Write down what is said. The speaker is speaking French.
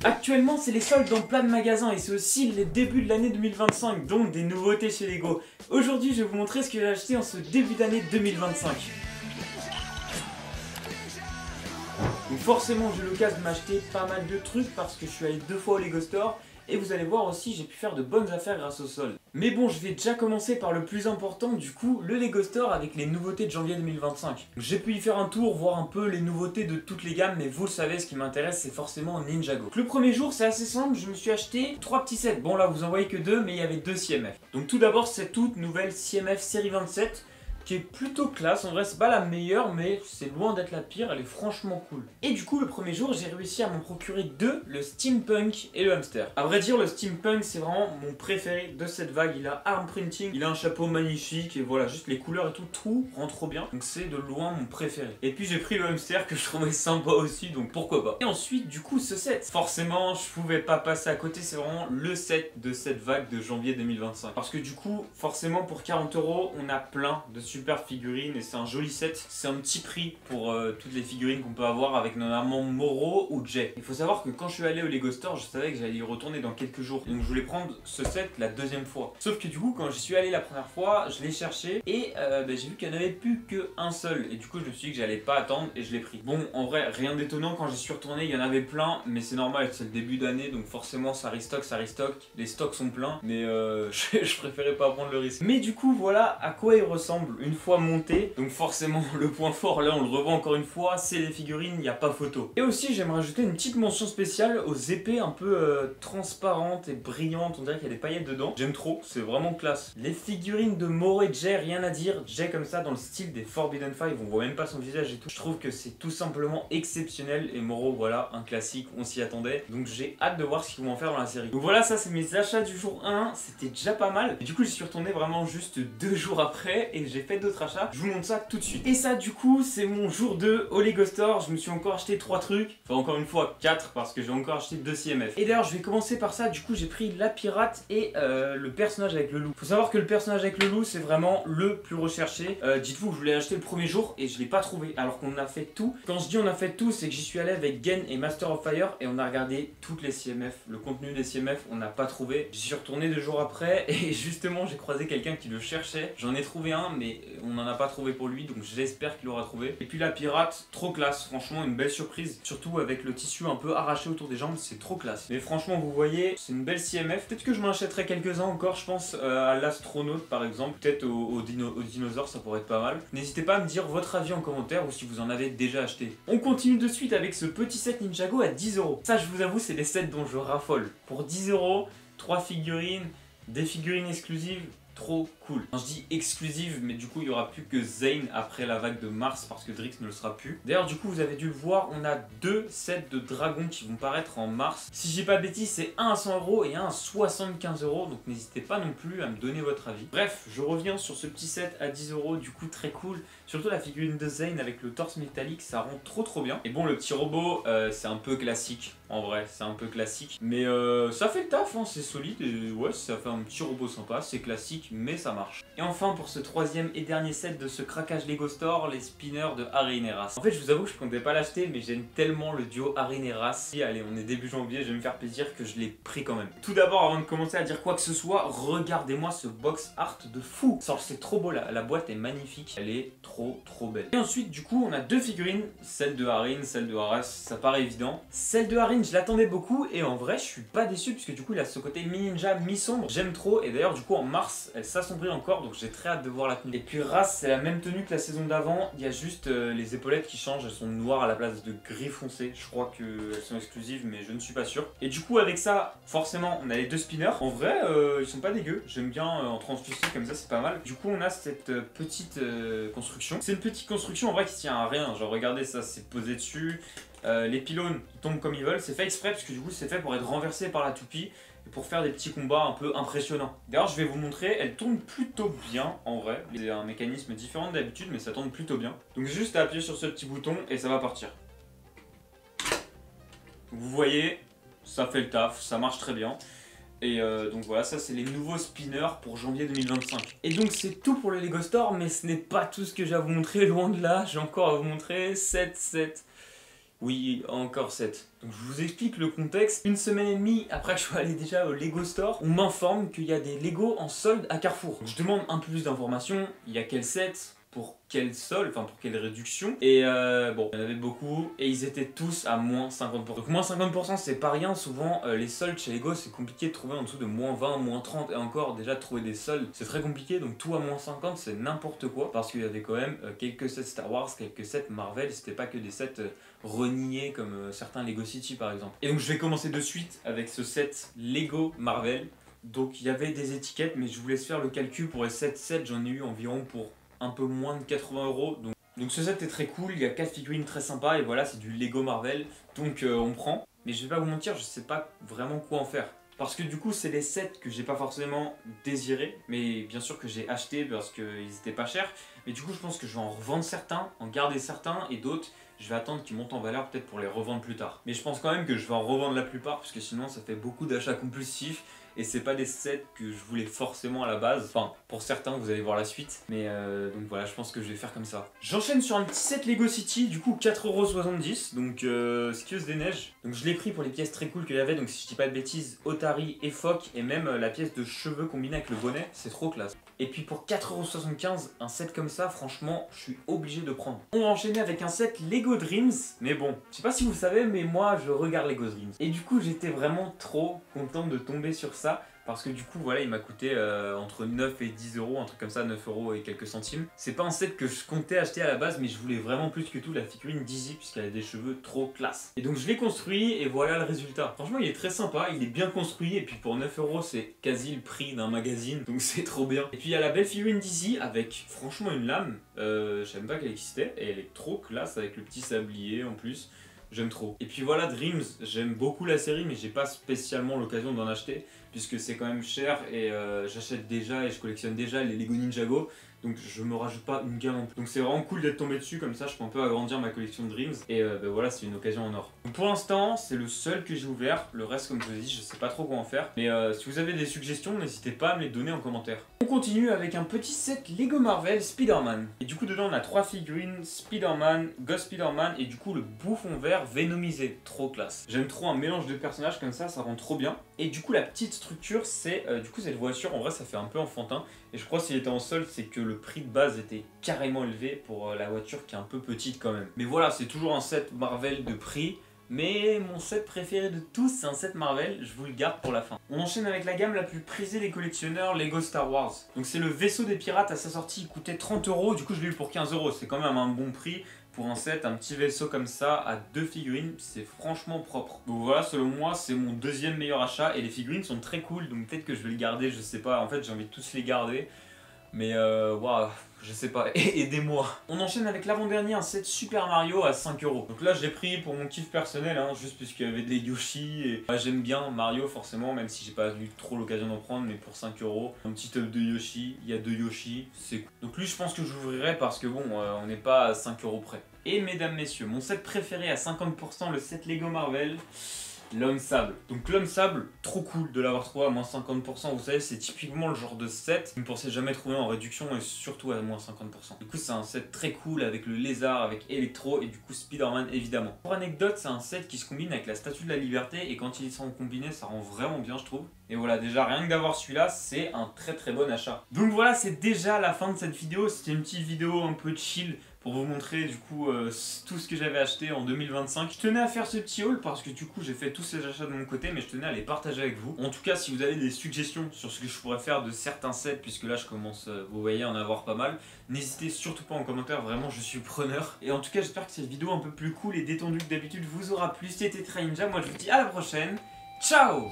Actuellement, c'est les soldes dans plein de magasins et c'est aussi les débuts de l'année 2025, donc des nouveautés chez Lego. Aujourd'hui, je vais vous montrer ce que j'ai acheté en ce début d'année 2025. Donc forcément, j'ai eu l'occasion de m'acheter pas mal de trucs parce que je suis allé 2 fois au Lego Store. Et vous allez voir aussi, j'ai pu faire de bonnes affaires grâce au solde. Mais bon, je vais déjà commencer par le plus important, du coup, le Lego Store avec les nouveautés de janvier 2025. J'ai pu y faire un tour, voir un peu les nouveautés de toutes les gammes, mais vous le savez, ce qui m'intéresse, c'est forcément Ninjago. Donc, le premier jour, c'est assez simple, je me suis acheté 3 petits sets. Bon là, vous en voyez que 2, mais il y avait 2 CMF. Donc tout d'abord, cette toute nouvelle CMF série 27, qui est plutôt classe. En vrai, c'est pas la meilleure, mais c'est loin d'être la pire, elle est franchement cool. Et du coup, le premier jour, j'ai réussi à m'en procurer 2, le Steampunk et le Hamster. À vrai dire, le Steampunk, c'est vraiment mon préféré de cette vague. Il a arm printing, il a un chapeau magnifique, et voilà, juste les couleurs et tout rend trop bien. Donc c'est de loin mon préféré. Et puis j'ai pris le Hamster que je trouvais sympa aussi, donc pourquoi pas. Et ensuite, du coup, ce set. Forcément, je pouvais pas passer à côté, c'est vraiment le set de cette vague de janvier 2025. Parce que du coup, forcément, pour 40 €, on a plein de super figurines et c'est un joli set. C'est un petit prix pour toutes les figurines qu'on peut avoir avec notamment Moro ou Jay. Il faut savoir que quand je suis allé au Lego Store, je savais que j'allais y retourner dans quelques jours. Donc je voulais prendre ce set la deuxième fois. Sauf que du coup, quand j'y suis allé la première fois, je l'ai cherché et j'ai vu qu'il n'y en avait plus qu'un seul. Et du coup, je me suis dit que j'allais pas attendre et je l'ai pris. Bon, en vrai, rien d'étonnant, quand j'y suis retourné, il y en avait plein, mais c'est normal, c'est le début d'année, donc forcément ça restock. Les stocks sont pleins, mais je préférais pas prendre le risque. Mais du coup, voilà à quoi il ressemble une fois monté. Donc forcément, le point fort, là on le revoit encore une fois, c'est les figurines, il n'y a pas photo. Et aussi, j'aimerais rajouter une petite mention spéciale aux épées un peu transparentes et brillantes, on dirait qu'il y a des paillettes dedans. J'aime trop, c'est vraiment classe. Les figurines de Moro et Jay, rien à dire. Jay comme ça, dans le style des Forbidden Five, on voit même pas son visage et tout. Je trouve que c'est tout simplement exceptionnel. Et Moro, voilà, un classique, on s'y attendait. Donc j'ai hâte de voir ce qu'ils vont en faire dans la série. Donc voilà, ça c'est mes achats du jour 1, c'était déjà pas mal. Et du coup, j'y suis retourné vraiment juste 2 jours après et j'ai fait d'autres achats. Je vous montre ça tout de suite. Et ça, du coup, c'est mon jour 2 au Lego Store. Je me suis encore acheté 3 trucs. Enfin, encore une fois, 4 parce que j'ai encore acheté 2 CMF. Et d'ailleurs, je vais commencer par ça. Du coup, j'ai pris la pirate et le personnage avec le loup. Faut savoir que le personnage avec le loup, c'est vraiment le plus recherché. Dites-vous que je voulais acheter le premier jour et je l'ai pas trouvé. Alors qu'on a fait tout. Quand je dis on a fait tout, c'est que j'y suis allé avec Gen et Master of Fire et on a regardé toutes les CMF. Le contenu des CMF, on n'a pas trouvé. J'y suis retourné 2 jours après et justement, j'ai croisé quelqu'un qui le cherchait. J'en ai trouvé un, mais on n'en a pas trouvé pour lui, donc j'espère qu'il l'aura trouvé. Et puis la pirate, trop classe, franchement une belle surprise, surtout avec le tissu un peu arraché autour des jambes, c'est trop classe. Mais franchement, vous voyez, c'est une belle CMF. Peut-être que je m'en achèterai quelques-uns encore, je pense à l'astronaute par exemple, peut-être au dinosaure, ça pourrait être pas mal. N'hésitez pas à me dire votre avis en commentaire ou si vous en avez déjà acheté. On continue de suite avec ce petit set Ninjago à 10 €. Ça, je vous avoue, c'est les sets dont je raffole. Pour 10 €, 3 figurines, des figurines exclusives, trop cool. Je dis exclusive, mais du coup il y aura plus que Zane après la vague de mars parce que Drix ne le sera plus. D'ailleurs, du coup, vous avez dû le voir, on a 2 sets de dragons qui vont paraître en mars. Si je dis pas de bêtises, c'est un à 100 € et un à 75 €, donc n'hésitez pas non plus à me donner votre avis. Bref, je reviens sur ce petit set à 10 €, du coup très cool. Surtout la figurine de Zane avec le torse métallique, ça rend trop bien. Et bon, le petit robot, c'est un peu classique. En vrai, c'est un peu classique. Mais ça fait le taf, hein, c'est solide. Et ouais, ça fait un petit robot sympa, c'est classique, mais ça marche. Et enfin, pour ce troisième et dernier set de ce craquage Lego Store, les spinners de Harry Neras. En fait, je vous avoue que je comptais pas l'acheter, mais j'aime tellement le duo Harry Neras. Et allez, on est début janvier, je vais me faire plaisir que je l'ai pris quand même. Tout d'abord, avant de commencer à dire quoi que ce soit, regardez-moi ce box art de fou. C'est trop beau, la boîte est magnifique. Elle est trop belle. Et ensuite, du coup, on a 2 figurines, celle de Harin, celle de Haras, ça paraît évident. Celle de Harin, je l'attendais beaucoup et en vrai, je suis pas déçu puisque du coup, il a ce côté mi-ninja, mi-sombre. J'aime trop et d'ailleurs, du coup, en mars, elle s'assombrit encore, donc j'ai très hâte de voir la tenue. Et puis Ras, c'est la même tenue que la saison d'avant, il y a juste les épaulettes qui changent, elles sont noires à la place de gris foncé. Je crois qu'elles sont exclusives, mais je ne suis pas sûr. Et du coup, avec ça, forcément, on a les 2 spinners. En vrai, ils sont pas dégueux, j'aime bien en translucide comme ça, c'est pas mal. Du coup, on a cette petite construction. C'est une petite construction en vrai qui tient à rien, genre regardez ça, c'est posé dessus. Les pylônes ils tombent comme ils veulent, c'est fait exprès parce que du coup c'est fait pour être renversé par la toupie et pour faire des petits combats un peu impressionnants. D'ailleurs, je vais vous montrer, elle tourne plutôt bien en vrai. C'est un mécanisme différent d'habitude, mais ça tourne plutôt bien. Donc juste à appuyer sur ce petit bouton et ça va partir. Vous voyez, ça fait le taf, ça marche très bien. Et donc voilà, ça c'est les nouveaux spinners pour janvier 2025. Et donc c'est tout pour le Lego Store, mais ce n'est pas tout ce que j'ai à vous montrer, loin de là. J'ai encore à vous montrer 7 sets Oui, encore 7. Donc je vous explique le contexte. Une semaine et demie après que je sois allé déjà au Lego Store, on m'informe qu'il y a des Lego en solde à Carrefour. Donc je demande un peu plus d'informations. Il y a quel set ? Pour quel solde, enfin pour quelle réduction. Et bon, il y en avait beaucoup et ils étaient tous à moins 50%. Donc moins 50% c'est pas rien, souvent les soldes chez Lego c'est compliqué de trouver en dessous de moins 20, moins 30 et encore déjà de trouver des soldes c'est très compliqué, donc tout à moins 50 c'est n'importe quoi parce qu'il y avait quand même quelques sets Star Wars, quelques sets Marvel, c'était pas que des sets reniés comme certains Lego City par exemple. Et donc je vais commencer de suite avec ce set Lego Marvel. Donc il y avait des étiquettes mais je vous laisse faire le calcul pour les 7 sets, j'en ai eu environ pour un peu moins de 80 €. Donc ce set est très cool, il y a 4 figurines très sympas et voilà c'est du Lego Marvel, donc on prend. Mais je vais pas vous mentir, je sais pas vraiment quoi en faire. Parce que du coup c'est des sets que j'ai pas forcément désirés, mais bien sûr que j'ai acheté parce qu'ils étaient pas chers. Mais du coup je pense que je vais en revendre certains, en garder certains et d'autres je vais attendre qu'ils montent en valeur peut-être pour les revendre plus tard. Mais je pense quand même que je vais en revendre la plupart parce que sinon ça fait beaucoup d'achats compulsifs. Et c'est pas des sets que je voulais forcément à la base. Enfin, pour certains, vous allez voir la suite. Mais donc voilà, je pense que je vais faire comme ça. J'enchaîne sur un petit set Lego City, du coup 4,70 €. Donc Skieuse des Neiges. Donc je l'ai pris pour les pièces très cool qu'il y avait. Donc si je dis pas de bêtises, Otari et Fock. Et même la pièce de cheveux combinée avec le bonnet. C'est trop classe. Et puis pour 4,75 €, un set comme ça, franchement, je suis obligé de prendre. On va enchaîner avec un set Lego Dreams. Mais bon, je sais pas si vous savez, mais moi je regarde Lego Dreams. Et du coup, j'étais vraiment trop content de tomber sur ça. Parce que du coup voilà il m'a coûté entre 9 et 10 €, un truc comme ça, 9 € et quelques centimes. C'est pas un set que je comptais acheter à la base mais je voulais vraiment plus que tout la figurine Dizzy puisqu'elle a des cheveux trop classe. Et donc je l'ai construit et voilà le résultat. Franchement il est très sympa, il est bien construit et puis pour 9 € c'est quasi le prix d'un magazine donc c'est trop bien. Et puis il y a la belle figurine Dizzy avec franchement une lame, je savais même pas qu'elle existait et elle est trop classe avec le petit sablier en plus. J'aime trop. Et puis voilà Dreams, j'aime beaucoup la série mais j'ai pas spécialement l'occasion d'en acheter puisque c'est quand même cher et j'achète déjà et je collectionne déjà les Lego Ninjago. Donc je me rajoute pas une gamme en plus. Donc c'est vraiment cool d'être tombé dessus, comme ça je peux un peu agrandir ma collection de Dreams. Et ben voilà, c'est une occasion en or. Donc pour l'instant, c'est le seul que j'ai ouvert. Le reste, comme je vous ai dit, je sais pas trop quoi en faire. Mais si vous avez des suggestions, n'hésitez pas à me les donner en commentaire. On continue avec un petit set Lego Marvel Spider-Man. Et du coup dedans on a 3 figurines Spider-Man, Ghost Spider-Man et du coup le bouffon vert vénomisé. Trop classe. J'aime trop un mélange de personnages comme ça rend trop bien. Et du coup la petite structure c'est du coup cette voiture, en vrai ça fait un peu enfantin. Et je crois s'il était en solde, c'est que le prix de base était carrément élevé pour la voiture qui est un peu petite quand même. Mais voilà, c'est toujours un set Marvel de prix. Mais mon set préféré de tous, c'est un set Marvel, je vous le garde pour la fin. On enchaîne avec la gamme la plus prisée des collectionneurs, Lego Star Wars. Donc c'est le vaisseau des pirates, à sa sortie il coûtait 30 €, du coup je l'ai eu pour 15 €, c'est quand même un bon prix. Pour un set, un petit vaisseau comme ça, à 2 figurines, c'est franchement propre. Donc voilà, selon moi, c'est mon deuxième meilleur achat. Et les figurines sont très cool, donc peut-être que je vais le garder, je sais pas. En fait, j'ai envie de tous les garder. Mais waouh, je sais pas, aidez-moi. On enchaîne avec l'avant-dernier, un set Super Mario à 5 €. Donc là, je l'ai pris pour mon kiff personnel, hein, juste puisqu'il y avait des Yoshi. Et j'aime bien Mario, forcément, même si j'ai pas eu trop l'occasion d'en prendre, mais pour 5 €. Un petit top de Yoshi, il y a 2 Yoshi, c'est cool. Donc lui, je pense que j'ouvrirai parce que bon, on n'est pas à 5 € près. Et mesdames, messieurs, mon set préféré à 50%, le set Lego Marvel. L'homme sable. Donc l'homme sable, trop cool de l'avoir trouvé à moins 50%. Vous savez, c'est typiquement le genre de set que vous ne pensez jamais trouver en réduction et surtout à moins 50%. Du coup, c'est un set très cool avec le lézard, avec Electro et du coup Spider-Man évidemment. Pour anecdote, c'est un set qui se combine avec la Statue de la Liberté et quand ils sont combinés, ça rend vraiment bien, je trouve. Et voilà, déjà rien que d'avoir celui-là, c'est un très bon achat. Donc voilà, c'est déjà la fin de cette vidéo. C'était une petite vidéo un peu chill pour vous montrer du coup tout ce que j'avais acheté en 2025. Je tenais à faire ce petit haul parce que du coup j'ai fait tous ces achats de mon côté mais je tenais à les partager avec vous. En tout cas si vous avez des suggestions sur ce que je pourrais faire de certains sets puisque là je commence, vous voyez, à en avoir pas mal, n'hésitez surtout pas en commentaire, vraiment je suis preneur. Et en tout cas j'espère que cette vidéo un peu plus cool et détendue que d'habitude vous aura plu. C'était TryNinja, moi je vous dis à la prochaine, ciao.